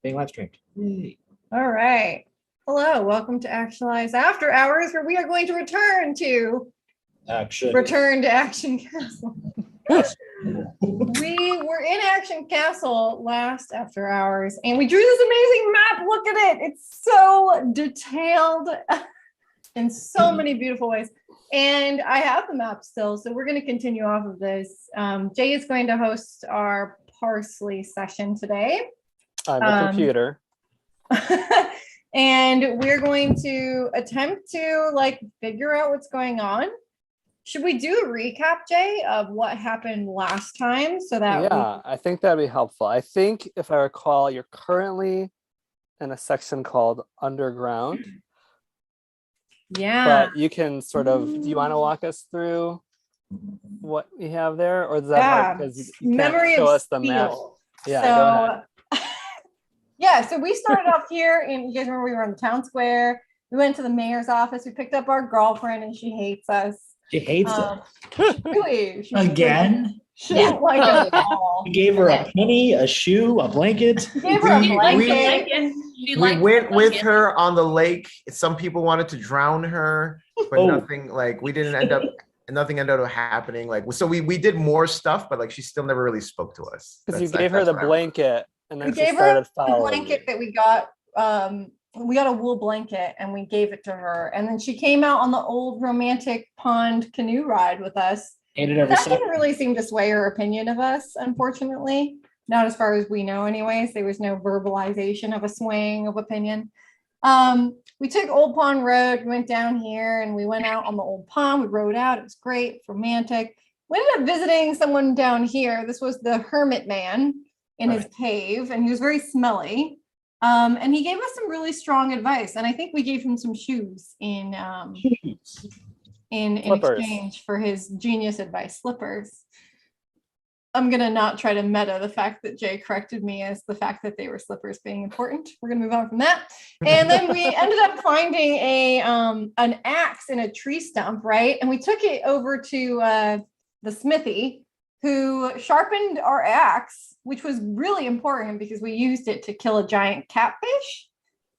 being live streamed. Yay. All right. Hello, welcome to Actualize After Hours, where we are going to return to Action Castle. We were in Action Castle last After Hours, and we drew this amazing map. Look at it. It's so detailed in so many beautiful ways. And I have the map still, so we're going to continue off of this. Jay is going to host our parsley session today. I'm a computer. And we're going to attempt to figure out what's going on. Should we do a recap, Jay, of what happened last time so that I think that'd be helpful. I think if I recall, you're currently in a section called Underground. Yeah. But you can sort of, do you want to walk us through what we have there? Or is that hard because you Memory can't show of us the map? Yeah, so, go ahead. Yeah, so we started off here, and you guys remember we were in the town square. We went to the mayor's office. We picked up our girlfriend, and she hates us. She hates us. Really? Again? She didn't like us at all. We gave her a penny, a shoe, a blanket. We gave her a blanket. We went with her on the lake. Some people wanted to drown her, but nothing nothing ended up happening. So we did more stuff, but she still never really spoke to us. Because you gave her the blanket, and then We she gave her started the following blanket you. that we got. We got a wool blanket, and we gave it to her. And then she came out on the old romantic pond canoe ride with us. That didn't really seem to sway her opinion of us, unfortunately. Not as far as we know, anyways. There was no verbalization of a swaying of opinion. We took Old Pond Road, we went down here, and we went out on the old pond. We rode out. It was great, romantic. We ended up visiting someone down here. This was the hermit man in his cave, and he was very smelly. And he gave us some really strong advice, and I think we gave him some shoes in exchange for his genius advice. Slippers. I'm gonna not try to meta the fact that Jay corrected me as the fact that they were slippers being important. We're gonna move on from that. And then we ended up finding an axe in a tree stump, right? And we took it over to the smithy, who sharpened our axe, which was really important because we used it to kill a giant catfish.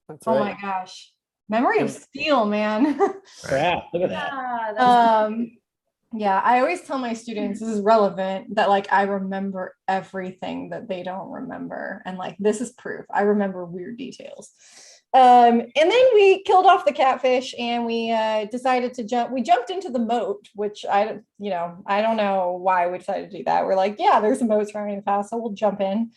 That's right. Oh my gosh. Memory of steel, man. Crap, look at that. Yeah, I always tell my students, this is relevant, that I remember everything that they don't remember. And this is proof. I remember weird details. And then we killed off the catfish, and we decided to jump. We jumped into the moat, which I don't know why we decided to do that. We're like, yeah, there's a moat surrounding the castle. We'll jump in.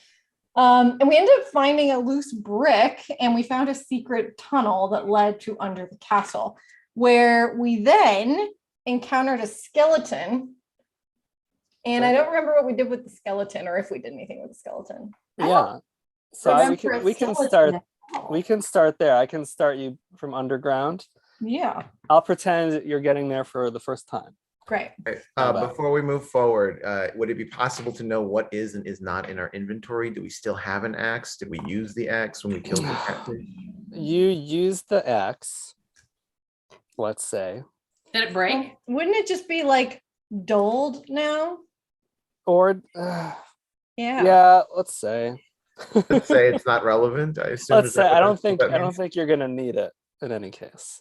And we ended up finding a loose brick, and we found a secret tunnel that led to under the castle, where we then encountered a skeleton. And I don't remember what we did with the skeleton, or if we did anything with the skeleton. Yeah. So we can start. We can start there. I can start you from Underground. Yeah. I'll pretend you're getting there for the first time. Great. Before we move forward, would it be possible to know what is and is not in our inventory? Do we still have an axe? Did we use the axe when we killed the catfish? You used the axe, let's say. Did it break? Wouldn't it just be dulled now? Or yeah, let's say. Let's say it's not relevant. I assume. Let's say I don't think you're gonna need it in any case.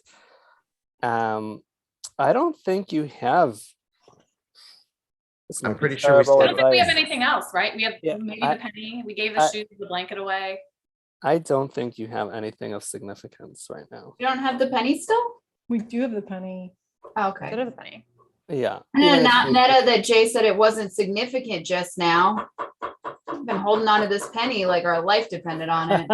I don't think you have. I'm pretty sure we I don't think we have anything else, right? We have maybe the penny. We gave the shoes, the blanket away. I don't think you have anything of significance right now. You don't have the penny still? We do have the penny. Oh, okay. We have the penny. Yeah. And then not meta that Jay said it wasn't significant just now. I've been holding on to this penny like our life depended on it.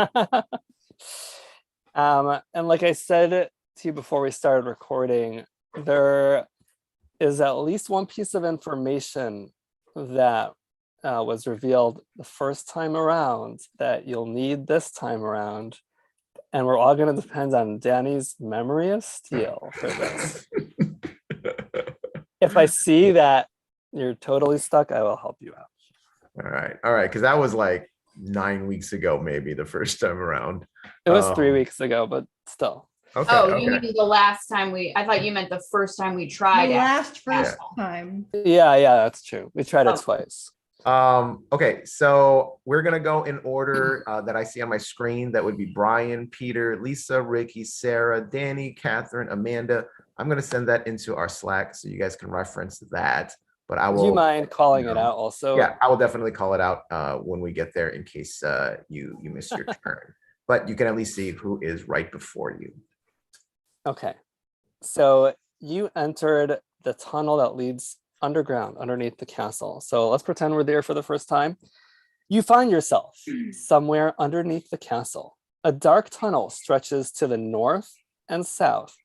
And like I said to you before we started recording, there is at least one piece of information that was revealed the first time around that you'll need this time around. And we're all going to depend on Danny's memory of steel for this. If I see that you're totally stuck, I will help you out. All right. Because that was 9 weeks ago, maybe the first time around. It was 3 weeks ago, but still. Okay. You mean the last time I thought you meant the first time we tried. The first time. Yeah, that's true. We tried it twice. Okay, so we're gonna go in order that I see on my screen. That would be Brian, Peter, Lisa, Ricky, Sarah, Danny, Catherine, Amanda. I'm gonna send that into our Slack so you guys can reference that. But I Do you will, mind calling it out also? yeah, I will definitely call it out when we get there in case you miss your turn. But you can at least see who is right before you. Okay. So you entered the tunnel that leads underground underneath the castle. So let's pretend we're there for the first time. You find yourself somewhere underneath the castle. A dark tunnel stretches to the north and south.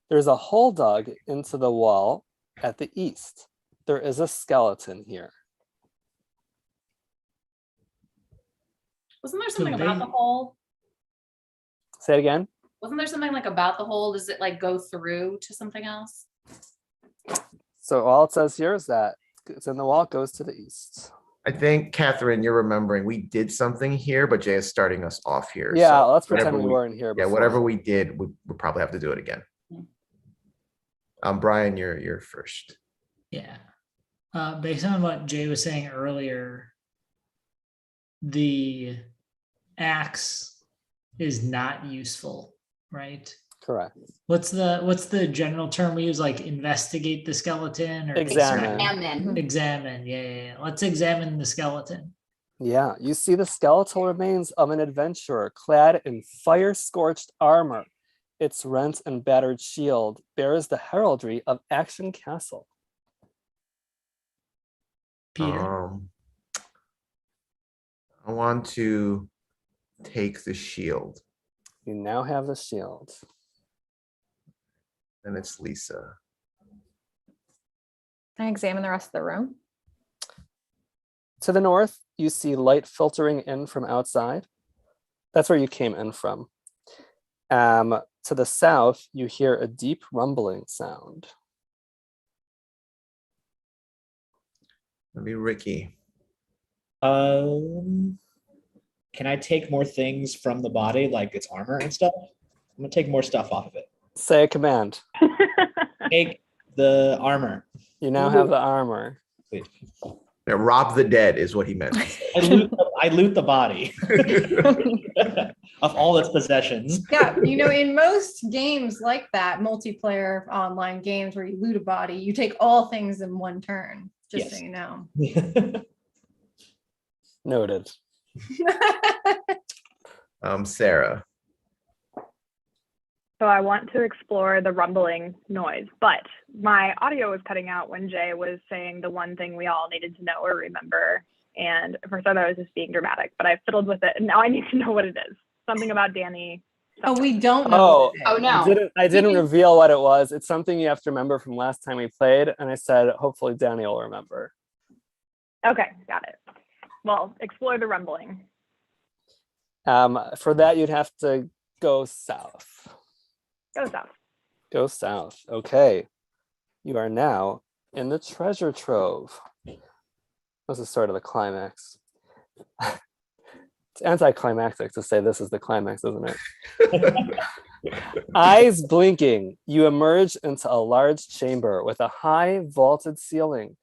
There's a hole dug into the wall at the east. There is a skeleton here. Wasn't there something about the hole? Say it again. Wasn't there something like about the hole? Does it like go through to something else? So all it says here is that it's in the wall, it goes to the east. I think, Catherine, you're remembering we did something here, but Jay is starting us off here. Yeah, so let's pretend whatever we weren't here Yeah, before. whatever we did, we probably have to do it again. Brian, you're first. Yeah. Based on what Jay was saying earlier, the axe is not useful, right? Correct. What's the general term we use? Like investigate the skeleton or Examine. Examine. Yeah. Let's examine the skeleton. Yeah, you see the skeletal remains of an adventurer clad in fire-scorched armor. Its rent and battered shield bears the heraldry of Action Castle. Peter. I want to take the shield. You now have the shield. And it's Lisa. Can I examine the rest of the room? To the north, you see light filtering in from outside. That's where you came in from. To the south, you hear a deep rumbling sound. Maybe Ricky. Can I take more things from the body, like its armor and stuff? I'm gonna take more stuff off of it. Say a command. Take the armor. You now have the armor. Please. Yeah, rob the dead is what he meant. I loot the body of all its possessions. Yeah, in most games like that, multiplayer online games where you loot a body, you take all things in one turn, just so you know. Noted. Sarah. So I want to explore the rumbling noise, but my audio was cutting out when Jay was saying the one thing we all needed to know or remember. And at first I thought I was just being dramatic, but I fiddled with it and now I need to know what it is. Something about Danny. Oh, we don't know. Oh no. I didn't reveal what it was. It's something you have to remember from last time we played. And I said, hopefully Danny will remember. Okay, got it. Well, explore the rumbling. For that, you'd have to go south. Go south. Go south. Okay. You are now in the treasure trove. This is sort of the climax. It's anticlimactic to say this is the climax, isn't it? Eyes blinking, you emerge into a large chamber with a high vaulted ceiling.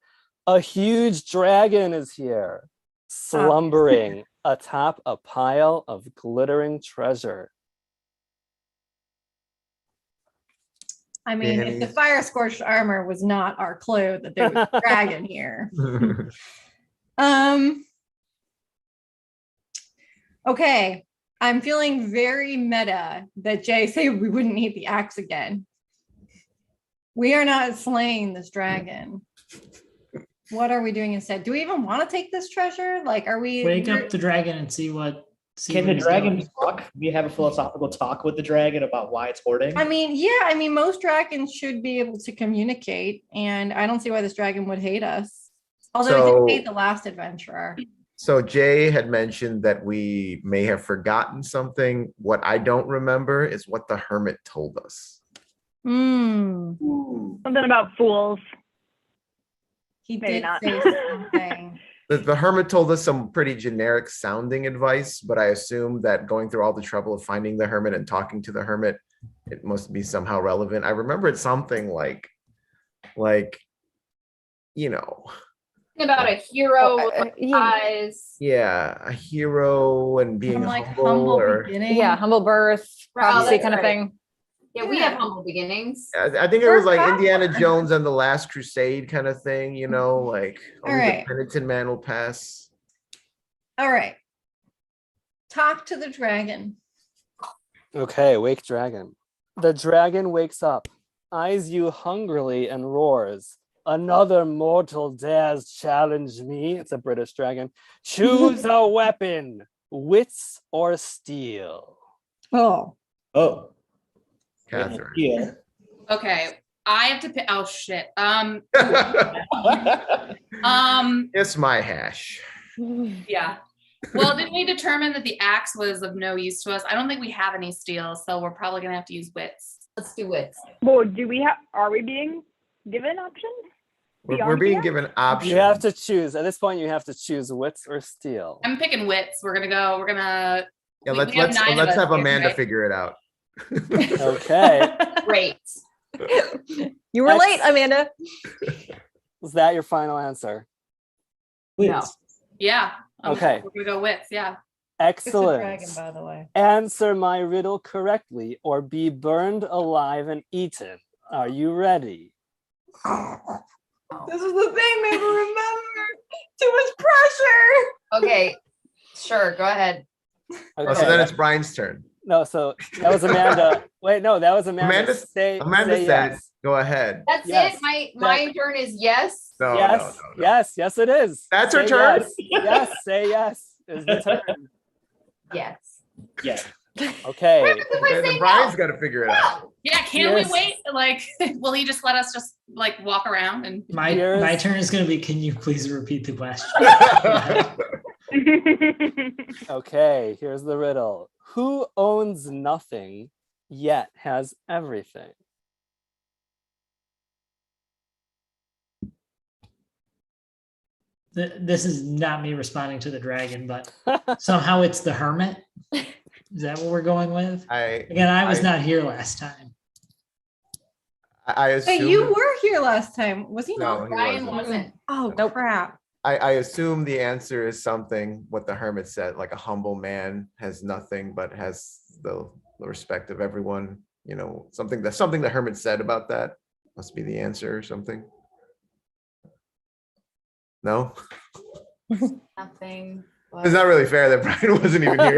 A huge dragon is here, slumbering atop a pile of glittering treasure. I mean, if the fire scorched armor was not our clue that there was a dragon here. Okay, I'm feeling very meta that Jay said we wouldn't need the axe again. We are not slaying this dragon. What are we doing instead? Do we even want to take this treasure? Like, are we Wake up the dragon and see what. Can the dragon talk? We have a philosophical talk with the dragon about why it's hoarding. I mean, most dragons should be able to communicate, and I don't see why this dragon would hate us. Although it did hate the last adventurer. So Jay had mentioned that we may have forgotten something. What I don't remember is what the hermit told us. Something about fools. He Maybe did not. say something. The hermit told us some pretty generic sounding advice, but I assume that going through all the trouble of finding the hermit and talking to the hermit, it must be somehow relevant. I remember it's something like, About a hero yeah. eyes. Yeah, a hero and being From like humble, humble or beginning. Yeah, humble birth, prophecy that's kind of right. thing. Yeah, we have humble beginnings. I think it Or was like Indiana power. Jones and the Last Crusade kind of thing, you know, like All only right. the penitent man will pass. All right. Talk to the dragon. Okay, wake dragon. The dragon wakes up, eyes you hungrily and roars. Another mortal dares challenge me. It's a British dragon. Choose a weapon, wits or steel. Oh. Oh. Catherine. Yeah. Okay, I have to pick. Oh shit. It's my hash. Yeah. Well, didn't we determine that the axe was of no use to us? I don't think we have any steel, so we're probably gonna have to use wits. Let's do wits. Well, are we being given options? We're being given options. You have to choose. At this point, you have to choose wits or steel. I'm picking wits. We're gonna. Yeah, we let's have 9 of us have here, Amanda right? figure it out. Okay. Great. You were late, Amanda. Is that your final answer? No. Yeah. Okay. We're gonna go wits. Yeah. Excellent. Dragon, by the way. Answer my riddle correctly or be burned alive and eaten. Are you ready? This is the thing, never remember. Too much pressure. Okay, sure, go ahead. Oh, so then it's Brian's turn. No, so that was Amanda. Wait, no, that was Amanda. Amanda say said, yes. go ahead. That's Yes. it. My turn is yes. No, Yes, no. yes, it is. That's her Say turn? Yes. Yes, say yes is the turn. Yes. Yeah. Okay. Then Brian's got to figure it out. Yeah. Can Yes. we wait? Like, will he just let us just like walk around and? My Here's- turn is going to be, can you please repeat the question? Okay, here's the riddle. Who owns nothing yet has everything? This is not me responding to the dragon, but somehow it's the hermit. Is that what we're going with? Again, I was not here last time. I assume. Hey, you were here last time. Was he No, not? he Brian wasn't. wasn't. Oh, crap. I assume the answer is something what the hermit said, like a humble man has nothing but has the respect of everyone. You know, something the hermit said about that must be the answer or something. No, Nothing. it's not really fair that Brian wasn't even here.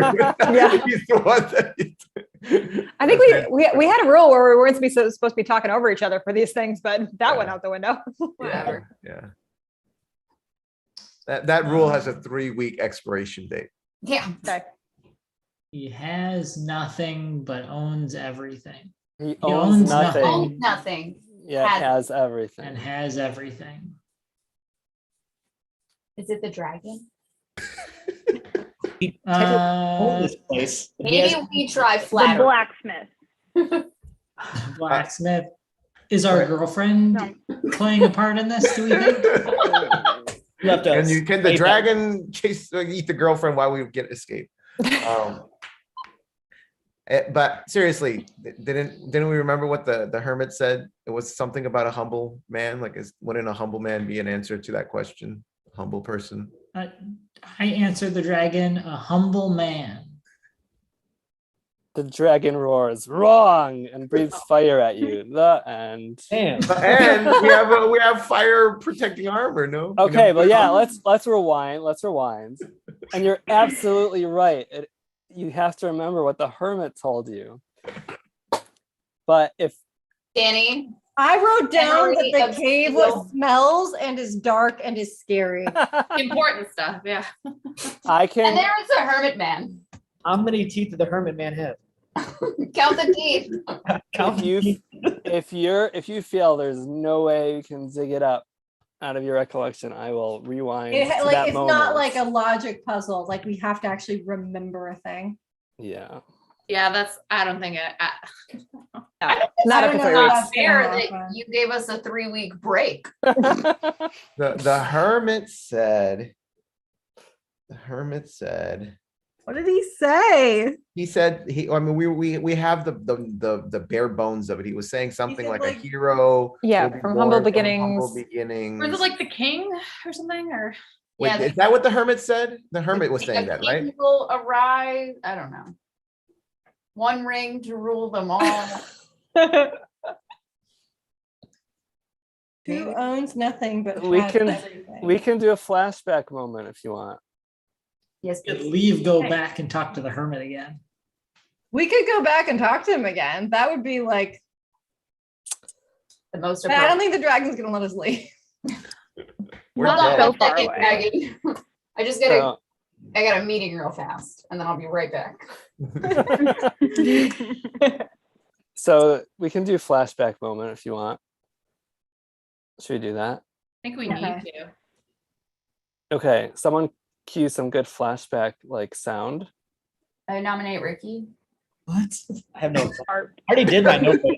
Yeah. He's the one that. I think we had a rule where we weren't supposed to be talking over each other for these things, but that went out the window. Whatever. Yeah. That rule has a 3-week expiration date. Yeah. Okay. He has nothing but owns everything He owns owns nothing. Owns nothing. Yet Has- has everything. and has everything. Is it the dragon? He technically owned Uh, this place. He Maybe has- we try The flatter. blacksmith. blacksmith. Is our Right. girlfriend No. playing a part in this? Do we think? left us. Can the dragon eat the girlfriend while we get escape? But seriously, didn't we remember what the hermit said? It was something about a humble man. Like, wouldn't a humble man be an answer to that question? Humble person. I answered the dragon, a humble man. The dragon roars, wrong, and breathes fire at you. The end. Damn. And we have fire protecting armor. No. Okay, but yeah, let's rewind. Let's rewind. And you're absolutely right. You have to remember what the hermit told you. But if Danny, I wrote down that Memory the of cave steel. smells and is dark and is scary. Important stuff. Yeah. I and can, there is a hermit man. How many teeth did the hermit man have? Count the teeth. Count if you the teeth. if you feel there's no way you can dig it up out of your recollection, I will rewind to that It's moment. not like a logic puzzle. Like we have to actually remember a thing. Yeah. Yeah. I don't think it. Not I after don't 3 know weeks. how- Fair gonna that happen. you gave us a 3-week break. The hermit said. What did he say? He said I mean, we have the bare bones of it. He was saying something said, like a like- hero. Yeah, will be from humble born beginnings. Humble beginnings. Or is it like the king or something? Or Wait, Yeah, is that what the hermit said? The hermit was saying a that, right? king will arise. I don't know. One ring to rule them all. Who owns nothing but We has can- everything? We can do a flashback moment if you want. Yes, Could please. leave, go back and talk to the hermit again. We could go back and talk to him again. That would be like, The most I don't appropriate. think the dragon's gonna let us leave. We're Hold on dead. So 1 far second, away. Maggie. I just gotta, I got a meeting real fast, and then I'll be right back. So we can do flashback moment if you want. Should we do that? I think we Okay. need to. Okay, someone cue some good flashback like sound. I nominate Ricky. What? I have no. I Art. already did my notebook.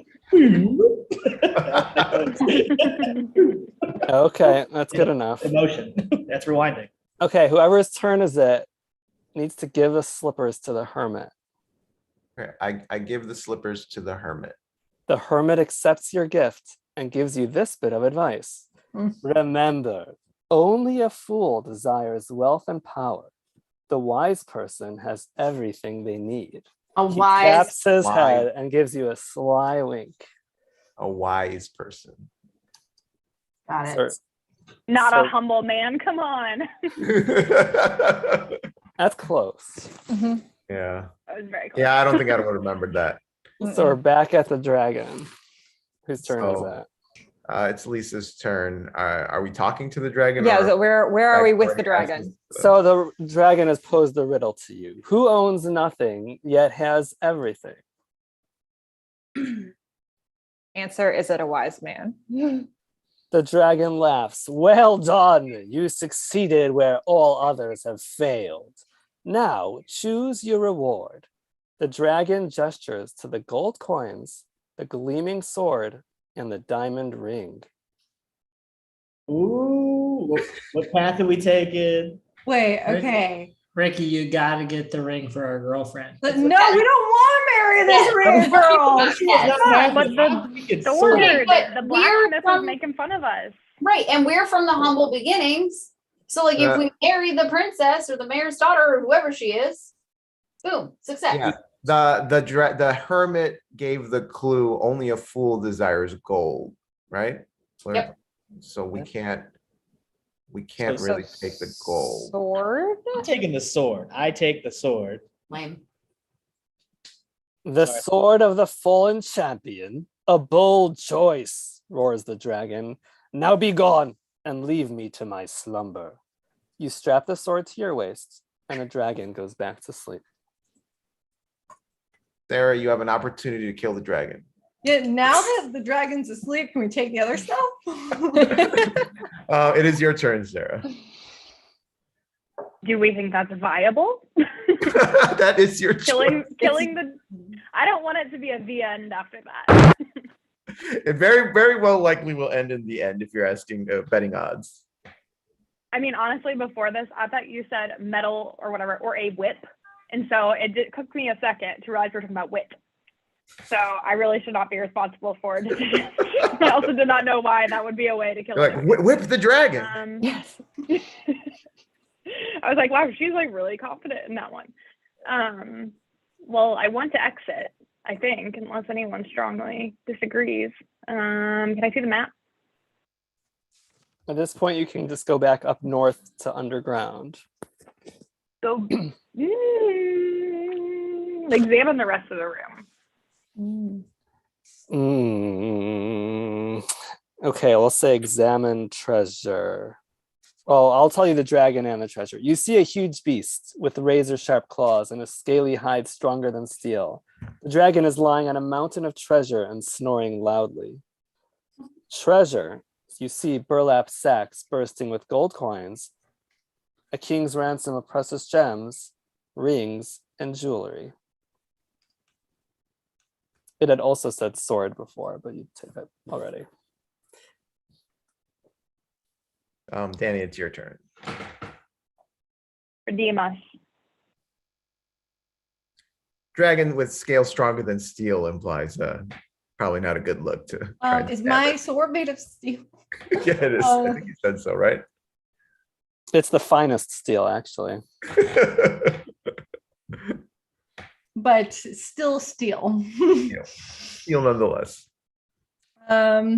Okay, that's good enough. Emotion. That's rewinding. Okay, whoever's turn is it needs to give the slippers to the hermit. Okay, I give the slippers to the hermit. The hermit accepts your gift and gives you this bit of advice. Mm. Remember, only a fool desires wealth and power. The wise person has everything they need. A He wise. taps his Wise. head and gives you a sly wink. A wise person. Got it. Sir, Not So- a humble man. Come on. that's close. Mhm. Yeah. That was very close. Yeah, I don't think I would have remembered that. So we're back at the dragon. Whose turn is So- that? It's Lisa's turn. Are we talking to the dragon? Yeah, or- so where are we with already the asked dragon? us? So the dragon has posed the riddle to you. Who owns nothing yet has everything? Answer, is it a wise man? The dragon laughs. Well done. You succeeded where all others have failed. Now choose your reward. The dragon gestures to the gold coins, the gleaming sword, and the diamond ring. Ooh, what path are we taking? Wait, okay. Ricky, you gotta get the ring for our girlfriend. But no, we don't want to marry this Yes. ring girl. She was not happy. But I'm thinking Sword, sword. Okay, but the we're blacksmith from- was making fun of us. Right, and we're from the humble beginnings. So, like, if we marry the princess or the mayor's daughter or whoever she is, boom, success. Yeah. The hermit gave the clue. Only a fool desires gold, right? Yep. So we Yep. can't So- really take the gold. Sword? I'm taking the sword. I take the sword. Lame. The Sorry. sword of the fallen champion. A bold choice, roars the dragon. Now be gone and leave me to my slumber. You strap the sword to your waist, and the dragon goes back to sleep. Sarah, you have an opportunity to kill the dragon. Yeah, now that the dragon's asleep, can we take the other stuff? It is your turn, Sarah. Do we think that's viable? That is your choice. killing the. I don't want it to be a the end after that. It very well likely will end in the end if you're asking betting odds. I mean, honestly, before this, I thought you said metal or whatever, or a whip. And so took me a second to realize we were talking about wit. So I really should not be responsible for it. I also did not know why that would be a way to kill You're it. like, whip the dragon. Yes. I was like, wow, she's like really confident in that one. Well, I want to exit, I think, unless anyone strongly disagrees. Can I see the map? At this point, you can just go back up north to underground. Go examine the rest of the room. Okay, let's say examine treasure. Well, I'll tell you the dragon and the treasure. You see a huge beast with razor sharp claws and a scaly hide stronger than steel. The dragon is lying on a mountain of treasure and snoring loudly. Treasure, you see burlap sacks bursting with gold coins, a king's ransom of precious gems, rings, and jewelry. It had also said sword before, but you took it already. Danny, it's your turn. Redeem us. Dragon with scale stronger than steel implies probably not a good look to try and Is stab my it. sword made of steel? Yeah, it is. I think you said so, right? It's the finest steel, actually. But still steel. Steel nonetheless. Yeah,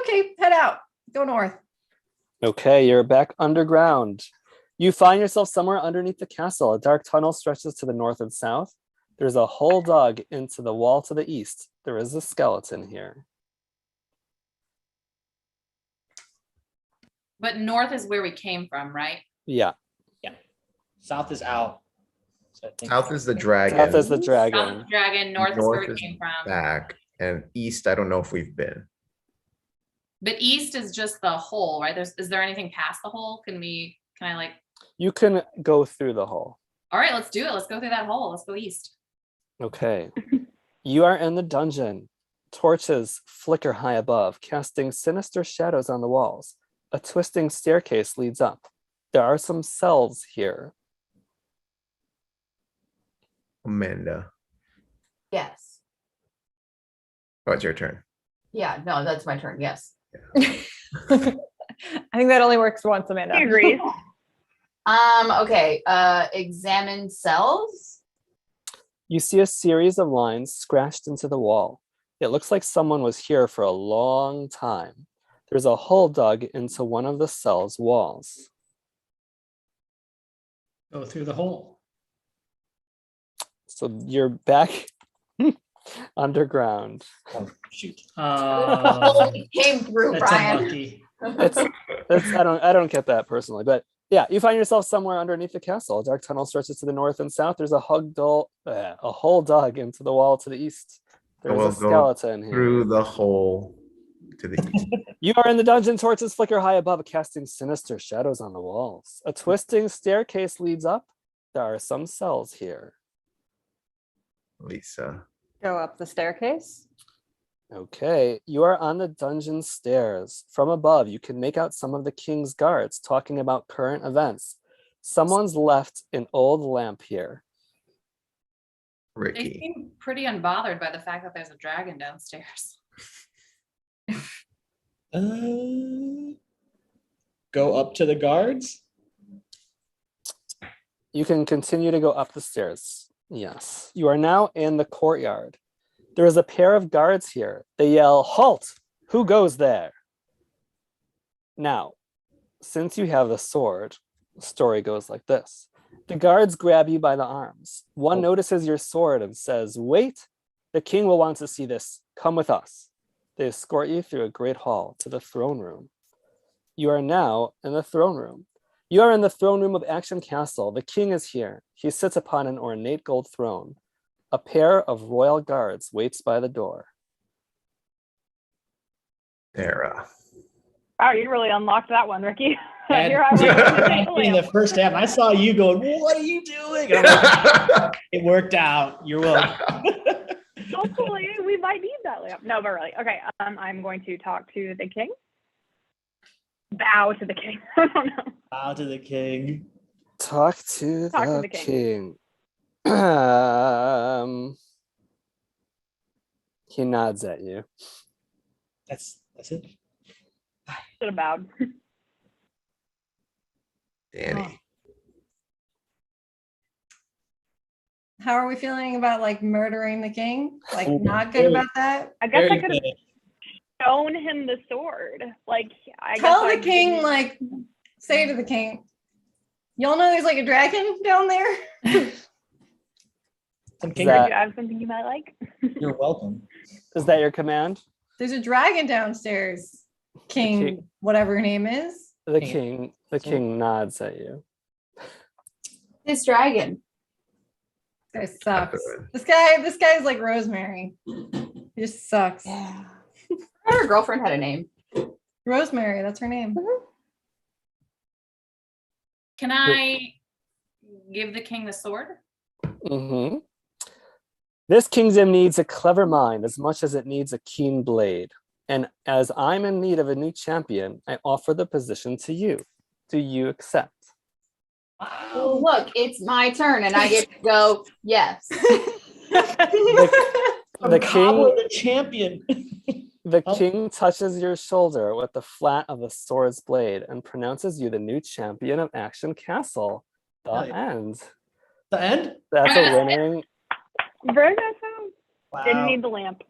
okay, head out. Go north. Okay, you're back underground. You find yourself somewhere underneath the castle. A dark tunnel stretches to the north and south. There's a hole dug into the wall to the east. There is a skeleton here. But north is where we came from, right? Yeah. Yeah. South is out. So I think South is the dragon. South is the South dragon. is dragon, north is where we North came from. back, and east, I don't know if we've been. But east is just the hole, right? Is there anything past the hole? Can I like, You can go through the hole. all right, let's do it. Let's go through that hole. Let's go east. Okay. You are in the dungeon. Torches flicker high above, casting sinister shadows on the walls. A twisting staircase leads up. There are some cells here. Amanda. Yes. Oh, it's your turn. Yeah, no, that's my turn. Yes. I think that only works once, Amanda. I agree. Okay. Examine cells. You see a series of lines scratched into the wall. It looks like someone was here for a long time. There's a hole dug into one of the cell's walls. Go through the hole. So you're back underground. Oh, shoot. Came through, That's Brian. unlucky. It's I don't get that personally, but yeah, you find yourself somewhere underneath the castle. A dark tunnel stretches to the north and south. There's a hole dug into the wall to the east. There's We'll a go skeleton here. through the hole to the east. You are in the dungeon. Torches flicker high above, casting sinister shadows on the walls. A twisting staircase leads up. There are some cells here. Lisa. Go up the staircase. Okay, you are on the dungeon stairs. From above, you can make out some of the king's guards talking about current events. Someone's left an old lamp here. They Ricky. seem pretty unbothered by the fact that there's a dragon downstairs. Go up to the guards. You can continue to go up the stairs. Yes, you are now in the courtyard. There is a pair of guards here. They yell, "Halt! Who goes there?" Now, since you have the sword, the story goes like this. The guards grab you by the arms. One notices your sword and says, "Wait, the king will want to see this. Come with us." They escort you through a great hall to the throne room. You are now in the throne room. You are in the throne room of Action Castle. The king is here. He sits upon an ornate gold throne. A pair of royal guards waits by the door. Sarah. Wow, you really unlocked that one, Ricky. And Here I was. in the first half, I saw you going, "What are you doing?" And I'm like, it worked out. You're welcome. Hopefully, we might need that lamp. No, but really. Okay, I'm going to talk to the king. Bow to the king. I don't know. Bow to the king. Talk to the king. He nods at you. That's it. Should have bowed. Danny. How are we feeling about like murdering the king? Like Oh, not good very- about that? I guess I Very could have good. shown him the sword. Like, I Tell guess the king, like, say to the king, y'all know there's like a dragon down there? Some Is king. that- Do you have something you might like? You're welcome. Is that your command? There's a dragon downstairs. King, king. whatever her name is. The King. king nods at you. This dragon. This guy sucks. This guy's like Rosemary. He just sucks. Yeah. Her girlfriend had a name. Rosemary, that's her name. Can I give the king the sword? Mm-hmm. This kingdom needs a clever mind as much as it needs a keen blade. And as I'm in need of a new champion, I offer the position to you. Do you accept? Oh, look, it's my turn, and I get to go. Yes. The Cobbler, king, the champion. the Oh. king touches your shoulder with the flat of the sword's blade and pronounces you the new champion of Action Castle. The Hell yeah. end. The end? That's a winning. Very nice. Sound. Wow. Didn't need the lamp.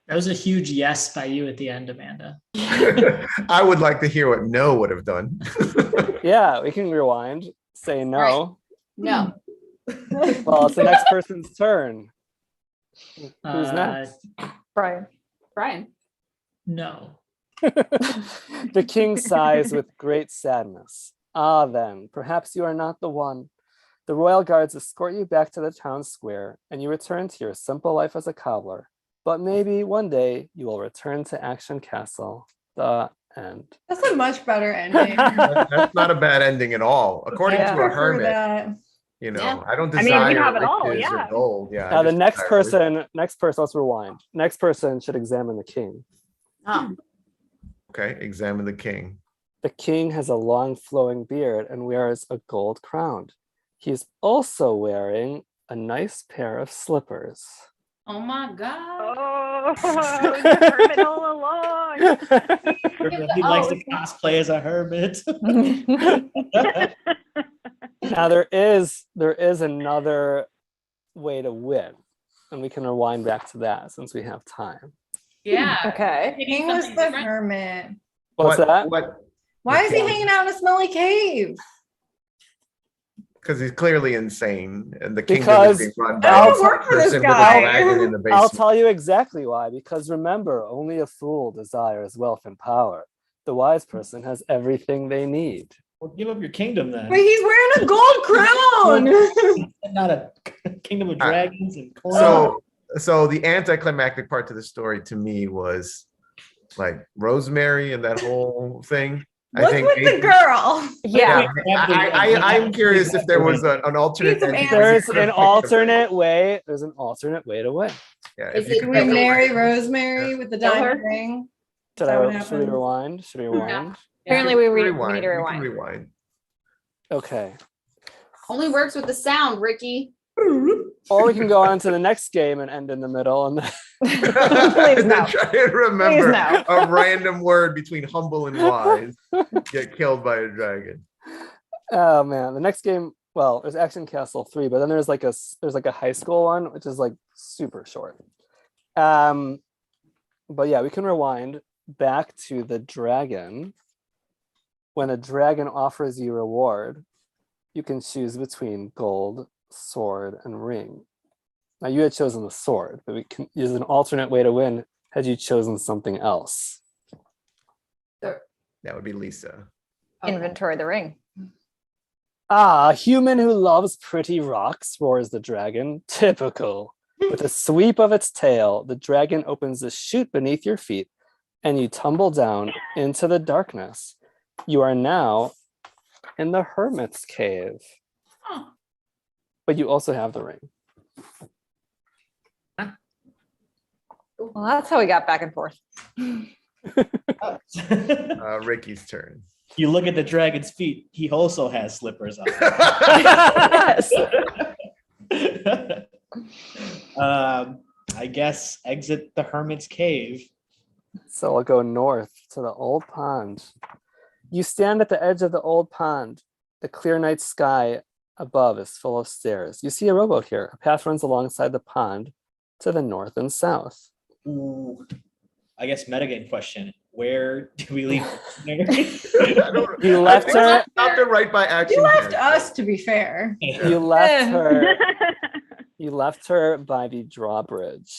That was a huge yes by you at the end, Amanda. I would like to hear what no would have done. Yeah, we can rewind. Say no. No. Well, it's the next person's turn. Who's next? Brian. Brian. No. The king sighs with great sadness. Ah, then, perhaps you are not the one. The royal guards escort you back to the town square, and you return to your simple life as a cobbler. But maybe one day you will return to Action Castle. The end. That's a much better ending. That's not a bad ending at all. According I to a prefer hermit, that. you know, Yeah. I don't I mean, you desire have it all, riches yeah. or gold. Yeah. Now I the just next desire person, let's rewind. Next person should examine the king. Oh. Okay, examine the king. The king has a long flowing beard and wears a gold crown. He's also wearing a nice pair of slippers. Oh my God. Oh, the hermit all along. He likes to cosplay as a hermit. Now there is another way to win, and we can rewind back to that since we have time. Yeah. Okay. Maybe King was something the different. hermit. What's that? What? Why is he hanging out in a smelly cave? Because he's clearly insane, and the kingdom Because is being run I by don't a work for this person with a guy. dragon in the I'll basement. tell you exactly why. Because remember, only a fool desires wealth and power. The wise person has everything they need. Well, give up your kingdom then. But he's wearing a gold crown. Not a kingdom of dragons and corn. So the anticlimactic part to the story to me was like Rosemary and that whole thing. What's with the girl? Yeah. I'm curious if there was an alternate. Need some ending. answers. There's an alternate way. There's an alternate way to win. Yeah, Is if you it could Can we make a marry way. Rosemary with the diamond ring? Should that what we happened? rewind? Should we rewind? Apparently we need to We can rewind. rewind. Okay. Only works with the sound, Ricky. Or we can go on to the next game and end in the middle. And Please no. Try to remember no. a random word between humble and wise. Get killed by a dragon. oh man, the next game. Well, there's Action Castle 3, but then there's like a high school one, which is like super short. But yeah, we can rewind back to the dragon. When a dragon offers you reward, you can choose between gold, sword, and ring. Now you had chosen the sword, but we can use an alternate way to win had you chosen something else. That would be Lisa. Inventory the ring. Ah, a human who loves pretty rocks, roars the dragon. Typical. With a sweep of its tail, the dragon opens a chute beneath your feet, and you tumble down into the darkness. You are now in the hermit's cave. Oh. But you also have the ring. Well, that's how we got back and forth. Ricky's turn. You look at the dragon's feet. He also has slippers on. Yes. I guess exit the hermit's cave. So I'll go north to the old pond. You stand at the edge of the old pond. The clear night sky above is full of stairs. You see a rowboat here. A path runs alongside the pond to the north and south. Ooh, I guess metagame question. Where do we leave You left her. Stopped it right by action. You left character. us, to be fair. You left her. You left her by the drawbridge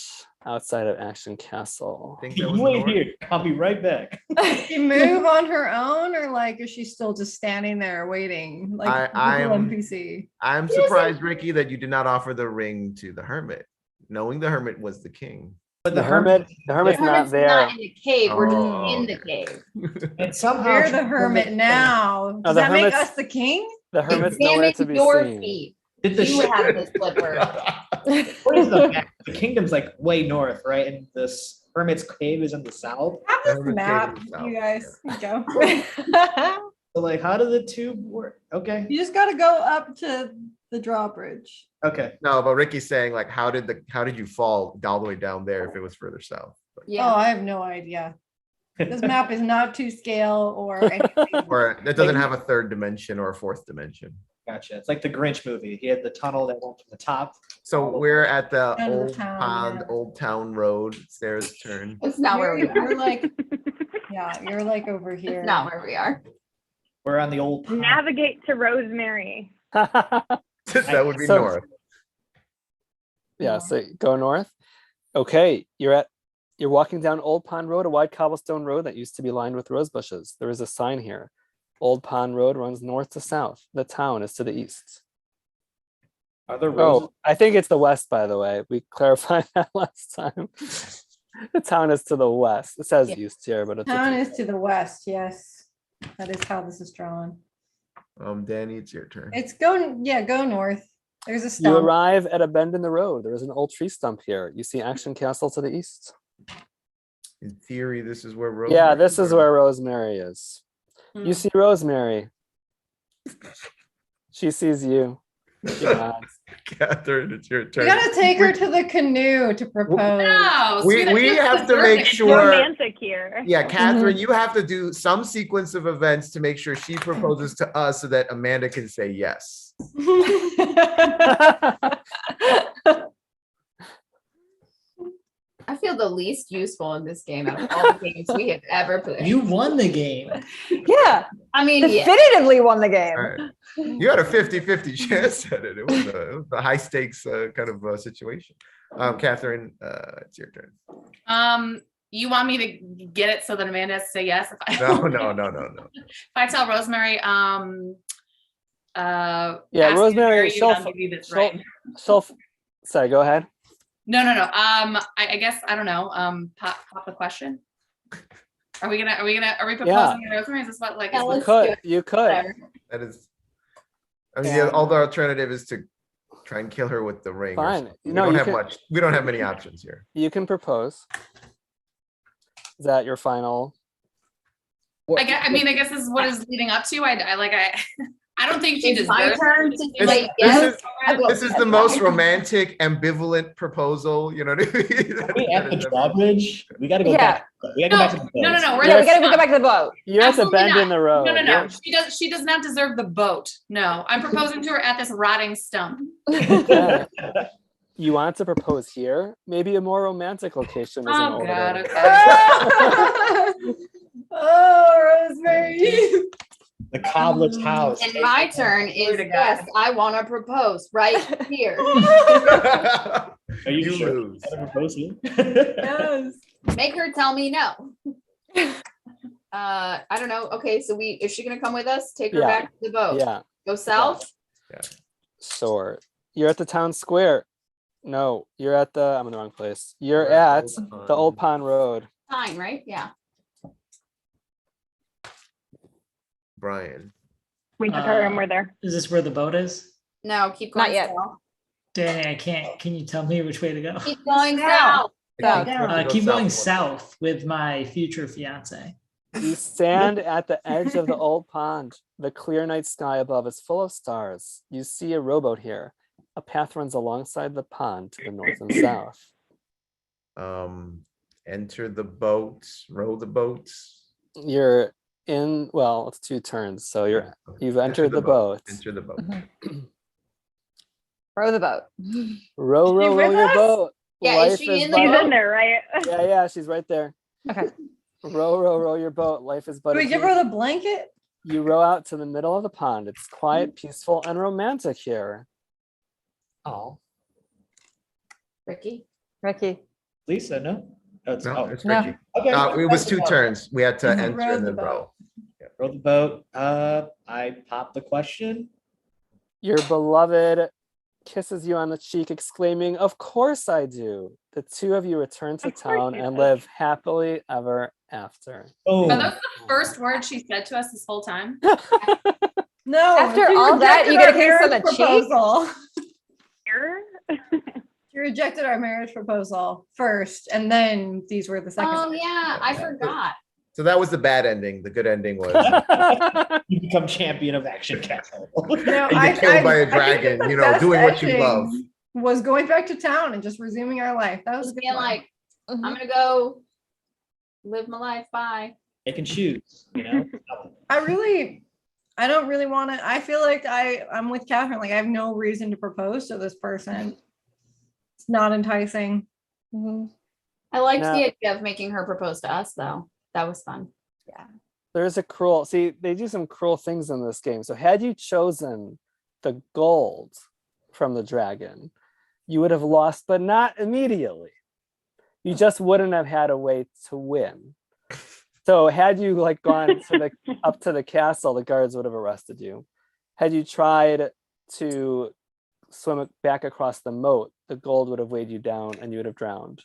outside of Action Castle. I think that was You wait north. here. I'll be right back. Did she move on her own, or like is she still just standing there waiting, like a little NPC? I'm surprised, Ricky, that you did not offer the ring to the hermit, knowing the hermit was the king. But The hermit's The not hermit's there. not in the cave. We're just Oh, in the okay. cave. and somehow We're the hermit now. Does the that make hermit's- us the king? The hermit's nowhere Examine to be your seen. feet. Did the You have the slipper. what is the map? The kingdom's like way north, right? And this hermit's cave is in the south. Have this Hermit's map, cave is south, you guys. Go. So like, how do the two work? Okay. You just got to go up to the drawbridge. Okay. No, but Ricky's saying like, how did you fall all the way down there if it was further south? But- Oh, I have no idea. This map is not to scale or anything. Or it doesn't have a third dimension or a fourth dimension. Gotcha. It's like the Grinch movie. He had the tunnel that went from the top. So we're at the End of old town, pond, yeah. Old Town Road. It's Sarah's turn. It's not where we are. You're like, yeah, you're like over here. It's not where we are. We're on the old pond. Navigate to Rosemary. That would be So- north. Yeah, so go north. Okay, you're walking down Old Pond Road, a wide cobblestone road that used to be lined with rose bushes. There is a sign here. Old Pond Road runs north to south. The town is to the east. Are there roses? Oh, I think it's the west, by the way. We clarified that last time. The town is to the west. It says Yeah. east here, but it's Town is to the west. Yes, that is how this is drawn. Danny, it's your turn. It's go north. There's a You stump. arrive at a bend in the road. There is an old tree stump here. You see Action Castle to the east. In theory, this is where Yeah, this is where Rosemary is. Hmm. You see Rosemary. She sees you. She nods. Catherine, it's your You turn. gotta take her to the canoe to propose. No, We sweet, have to deserve make it. sure. Romantic here. Yeah, Catherine, you have to do some sequence of events to make sure she proposes to us so that Amanda can say yes. I feel the least useful in this game out of all the games we have ever played. You won the game. Yeah, I mean, yeah. definitively won the game. All right. You had a 50-50 chance at it. It was a high stakes kind of situation. Catherine, it's your turn. You want me to get it so that Amanda has to say yes? If I, No. if I tell Rosemary, Yeah, ask you to Rosemary, marry you, and I'll give you this ring. Sorry, go ahead. No. I guess I don't know. Pop the question. Are we proposing to Rosemary? Is this what like? Yeah, is You let's this- do could. it. You could. There. That is. I mean, Yeah. the other alternative is to try and kill her with the ring. or Fine. something. We No, don't you have can- much. We don't have many options here. You can propose. Is that your final? I guess this is what is leading up to. I don't think she It's my deserves turn it. to This- say this yes. This is the most romantic, ambivalent proposal. You know what I mean? Are we at the drawbridge? We gotta go Yeah. back. We gotta go back to the boat. No. We're Yeah, at we gotta the go back to the boat. You're at the Absolutely bend not. in the road. No. You're- She does not deserve the boat. No, I'm proposing to her at this rotting stump. Yeah. You want to propose here? Maybe a more romantic location is in Oh order. God. Okay. Oh, Rosemary. The cobbler's house. And my turn is to God. yes, I want to propose right here. Are you, You sure? lose. You gotta propose here? Yes. Make her tell me no. I don't know. Okay, so is she gonna come with us? Take her Yeah. back to the boat. Yeah, Go south. sure. You're at the town square. No, you're at the, I'm in the wrong place. You're We're at at Old the Old Pond. Pond Road. Fine, right? Yeah. Brian. We took her and we're there. Is this where the boat is? No, keep going Not yet. south. Danny, I can't. Can you tell me which way to go? Keep going South. south. I think we have to go Keep going south. south with my future fiance. You stand at the edge of the old pond. The clear night sky above is full of stars. You see a rowboat here. A path runs alongside the pond to the north and south. Enter the boat, row the boat. You're in, well, it's 2 turns. So Okay. you've Enter entered the boat. Enter the boat. Row the boat. Row, row, row with your us? boat. Yeah, is she in the but- She's boat? in there, right? Yeah, she's right there. Okay. Row, row, row your boat. Life is but Do a we give dream. her the blanket? You row out to the middle of the pond. It's quiet, peaceful, and romantic here. Oh, Ricky. Ricky. Lisa, no? Oh, it's, No, oh, it's No. Ricky. okay. It was 2 turns. We had to Mhm. enter Row and the then row. Row the boat. I popped the question. Your beloved kisses you on the cheek, exclaiming, "Of course I do." The 2 of you return to Of course town you and do. live happily ever after. Oh, Are those the first words she said to us this whole time? No. After she all that, rejected you get a our kiss on marriage the cheek? proposal. Here? She rejected our marriage proposal first, and then these were the second. Oh yeah, I forgot. So that was the bad ending. The good ending was You become champion of Action Castle. No, you get killed by a dragon, you know, doing what you love. Was going back to town and just resuming our life. That was Just good being one. like, I'm gonna go live my life. Bye. They can choose, you know. I don't really want to. I feel like I'm with Catherine. Like I have no reason to propose to this person. It's not enticing. I liked the idea of making her propose to us, though. That was fun. Yeah. There's a cruel, see, they do some cruel things in this game. So had you chosen the gold from the dragon, you would have lost, but not immediately. You just wouldn't have had a way to win. So had you like gone up to the castle, the guards would have arrested you. Had you tried to swim back across the moat, the gold would have weighed you down and you would have drowned.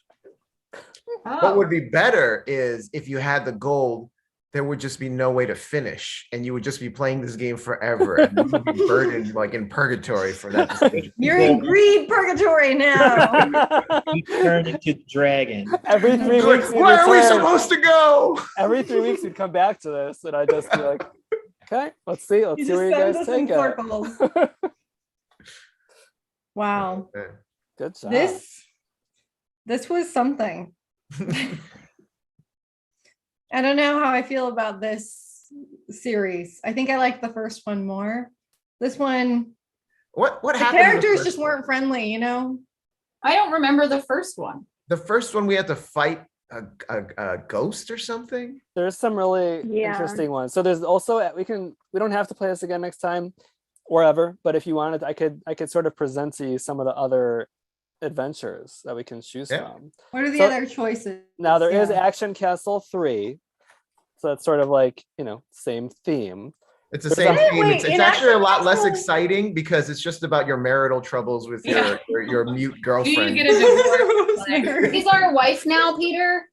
What would be better is if you had the gold, there would just be no way to finish, and you would just be playing this game forever, and you would be burdened like in purgatory for that decision. You're in greed purgatory now. You turn into the dragon. Every 3 Like, weeks, where are we supposed to go? Every 3 weeks, we'd come back to this, and I'd just be like, "Okay, let's see where you guys take it." Wow. Good job. This was something. I don't know how I feel about this series. I think I like the first one more. This one, what the happened? characters just weren't friendly, you know? I don't remember the first one. The first one we had to fight a ghost or something. There's some really interesting ones. So there's also we don't have to play this again next time or ever, but if you wanted, I could sort of present to you some of the other adventures that we can choose from. What are the other choices? Now there is Action Castle 3. So that's sort of like, same theme. It's the same theme. It's actually a lot less exciting because it's just about your marital troubles with your mute girlfriend. You get a divorce. He's our wife now, Peter.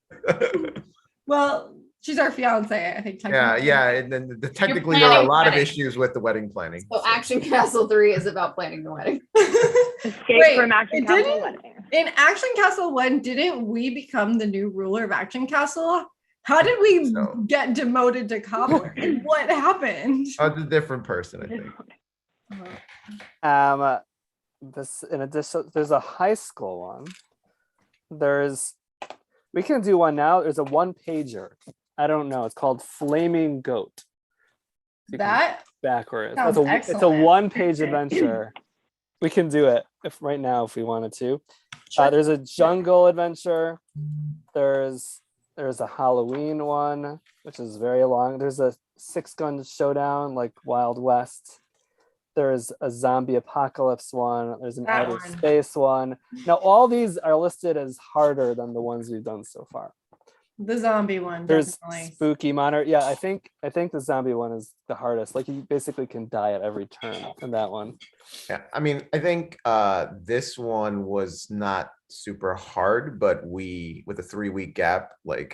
Well, she's our fiance, I think. Yeah. And then technically there are a lot of issues with the wedding planning. So Action Castle 3 is about planning the wedding. Escape from Action Castle wedding. In Action Castle 1, didn't we become the new ruler of Action Castle? How did we get demoted to cobbler? And what happened? A different person, I think. This in addition, there's a high school one. We can do one now. There's a 1-pager. I don't know. It's called Flaming Goat. Backwards. It's a 1-page adventure. We can do it if we wanted to. There's a jungle adventure. There's a Halloween one, which is very long. There's a 6-gun showdown, like Wild West. There's a zombie apocalypse one. There's an outer space one. Now, all these are listed as harder than the ones we've done so far. The zombie one. There's definitely. spooky monitor. Yeah, I think the zombie one is the hardest. Like you basically can die at every turn in that one. Yeah, I mean, I think this one was not super hard, but with a 3-week gap, you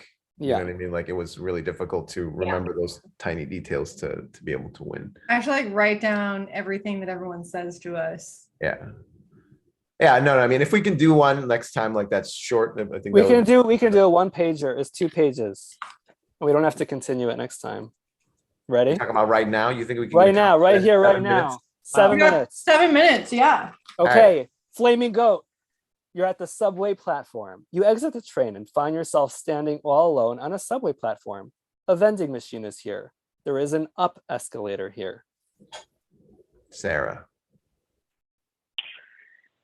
know what I mean? Like it was really difficult to remember those tiny details to be able to win. Actually, write down everything that everyone says to us. Yeah, no, I mean, if we can do one next time, like that's short, I think we can do a 1-pager. It's 2 pages. We don't have to continue it next time. Ready? Talking about right now. You think we can? Right now, right here, right now. 7 minutes. 7 minutes. Yeah. Okay. Right. Flaming Goat. You're at the subway platform. You exit the train and find yourself standing all alone on a subway platform. A vending machine is here. There is an up escalator here. Sarah.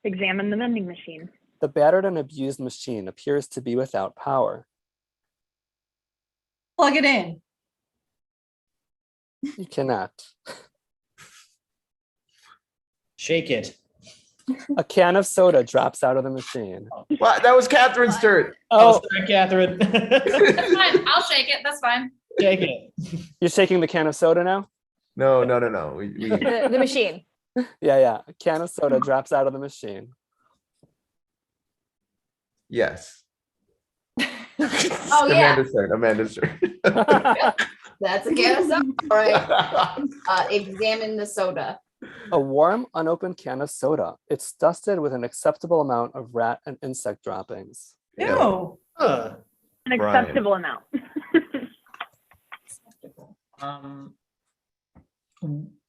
Examine the vending machine. The battered and abused machine appears to be without power. Plug it in. You cannot. Shake it. A can of soda drops out of the machine. Well, that was Catherine's turn. Oh, sorry, Catherine. That's fine. I'll shake it. That's fine. Shake it. You're shaking the can of soda now? No. The machine. Yeah. A can of soda drops out of the machine. Yes. Oh, yeah. Amanda's turn. That's a can of soda. All right. Examine the soda. A warm, unopened can of soda. It's dusted with an acceptable amount of rat and insect droppings. No. An acceptable amount.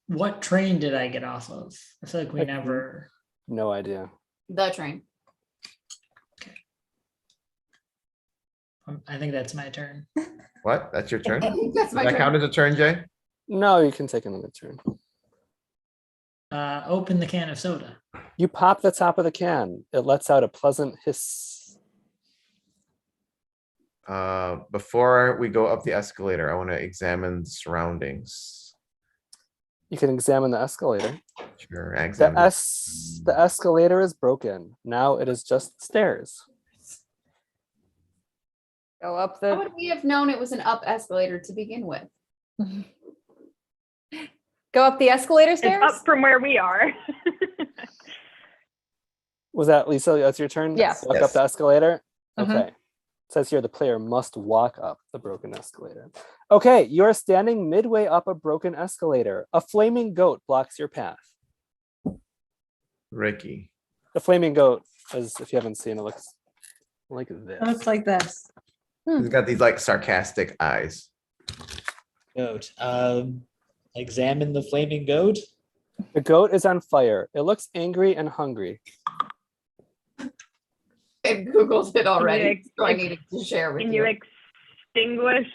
What train did I get off of? I feel like we never. No idea. The train. I think that's my turn. What? That's your turn? I think that's Does my that turn. count as a turn, Jay? No, you can take another turn. Open the can of soda. You pop the top of the can. It lets out a pleasant hiss. Before we go up the escalator, I want to examine the surroundings. You can examine the escalator. Sure, The escalator is broken. Now it is just stairs. Go up How the. would we have known it was an up escalator to begin with? Go up the escalator It's stairs. up from where we are. Was that Lisa? That's your turn? Yeah. Walk up Yes. the escalator? Mhm. Okay. It says here the player must walk up the broken escalator. Okay, you're standing midway up a broken escalator. A flaming goat blocks your path. Ricky. The flaming goat, as if you haven't seen it, looks like It this. looks like this. He's got these like sarcastic eyes. Goat. Examine the flaming goat. The goat is on fire. It looks angry and hungry. I Googled it already, ex- so I needed to share with Can you. you extinguish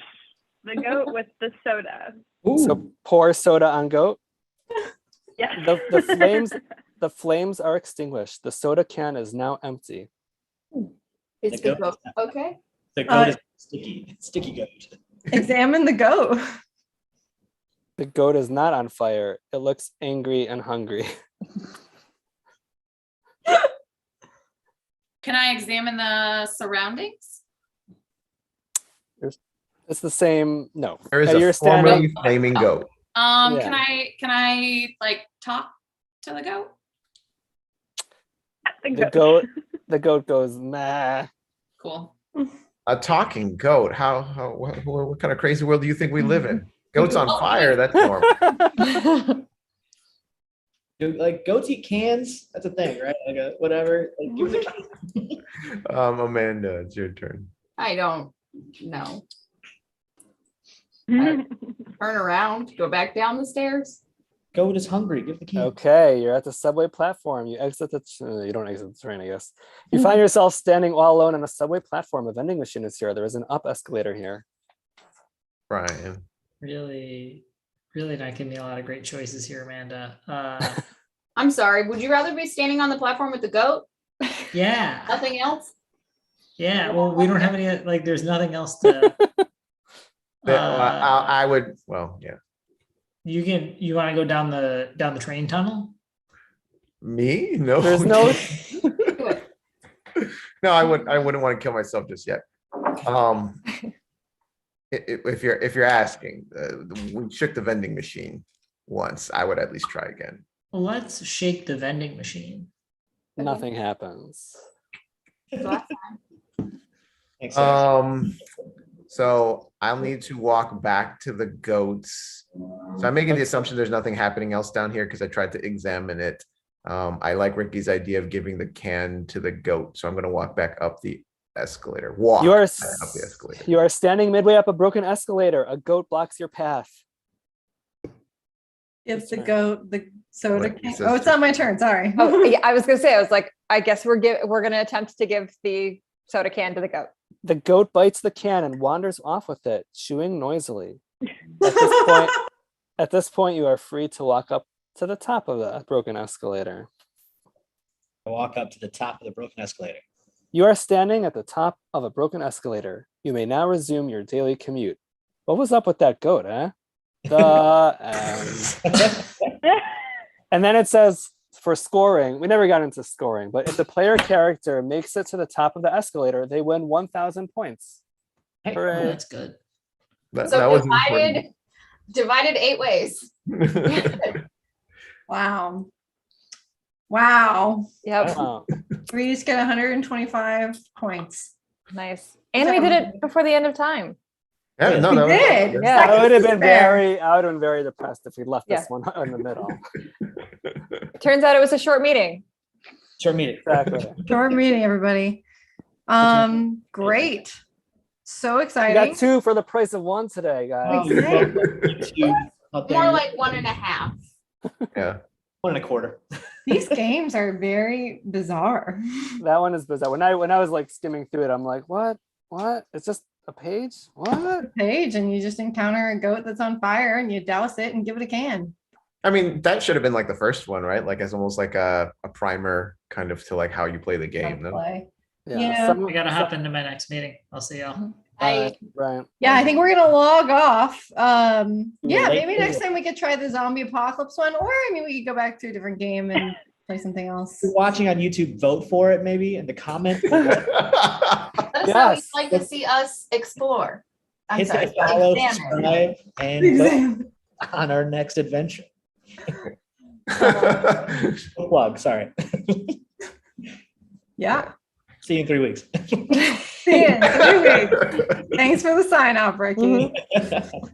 the goat with the soda? So pour soda on goat. Yes. The flames are extinguished. The soda can is now empty. It's The the goat. goat. Okay. The goat is sticky goat. Examine the goat. The goat is not on fire. It looks angry and hungry. Can I examine the surroundings? It's the same. No. There is You're a formerly standing. flaming goat. Yeah. Can I like talk to the goat? The goat goes, nah. Cool. A talking goat. What kind of crazy world do you think we live in? Goats on Oh, fire. That's normal. Like goats eat cans. That's a thing, right? Like whatever. Like, give it a can. Amanda, it's your turn. I don't know. Turn around, go back down the stairs. Goat is hungry. Give the can. Okay, you're at the subway platform. You exit you don't exit the train, I guess. You find yourself standing all alone on a subway platform. A vending machine is here. There is an up escalator here. Brian. Really not giving me a lot of great choices here, Amanda. I'm sorry. Would you rather be standing on the platform with the goat? Yeah. Nothing else? Yeah. Well, we don't have any, like, there's nothing else to. I would, well, yeah. You want to go down the train tunnel? Me? No. There's no. No, I wouldn't want to kill myself just yet. If you're asking, we shook the vending machine once. I would at least try again. Let's shake the vending machine. Nothing happens. So I'll need to walk back to the goats. So I'm making the assumption there's nothing happening else down here because I tried to examine it. I like Ricky's idea of giving the can to the goat. So I'm going to walk back up the escalator. Up the escalator. You are standing midway up a broken escalator. A goat blocks your path. It's the goat, the soda Wait, can. it says Oh, it's not my turn. Sorry. Oh, yeah, I was gonna say. I was like, I guess we're gonna attempt to give the soda can to the goat. The goat bites the can and wanders off with it, chewing noisily. At this point, you are free to walk up to the top of the broken escalator. I walk up to the top of the broken escalator. You are standing at the top of a broken escalator. You may now resume your daily commute. What was up with that goat, eh? And then it says for scoring, we never got into scoring, but if the player character makes it to the top of the escalator, they win 1,000 points. Hey, Hooray. oh, that's good. So was divided 8 ways. Wow. Wow. Yep. Wow. We each get 125 points. Nice. And we did it before the end of time. Yeah, no, We that was- did. Yeah. I would have been Fair. very depressed if we left this Yeah. one in the middle. Turns out it was a short meeting. Short meeting. Exactly. Short meeting, everybody. Great. So You exciting. got 2 for the price of 1 today, guys. Oh, you're welcome. YouTube out there. More like 1.5. Yeah. 1.25. These games are very bizarre. That one is bizarre. When I was like skimming through it, I'm like, what? It's just a page? What? Page, and you just encounter a goat that's on fire and you douse it and give it a can. I mean, that should have been like the first one, right? Like as almost like a primer kind of to like how you play the game. No? Play. Yeah. I gotta hop into my next meeting. I'll see y'all. I Right. Yeah, I think we're gonna log off. Yeah, late maybe next for- time we could try the zombie apocalypse one, or I mean, we could go back to a different game and play something else. If you're watching on YouTube, vote for it maybe in the comments. let us know what you'd like to see us explore. I'm Hit sorry, the follow, examine. subscribe, and vote on our next adventure. Plug, sorry. Yeah. See you in 3 weeks. See you in 3 weeks. Thanks for the sign off, Ricky. Mhm.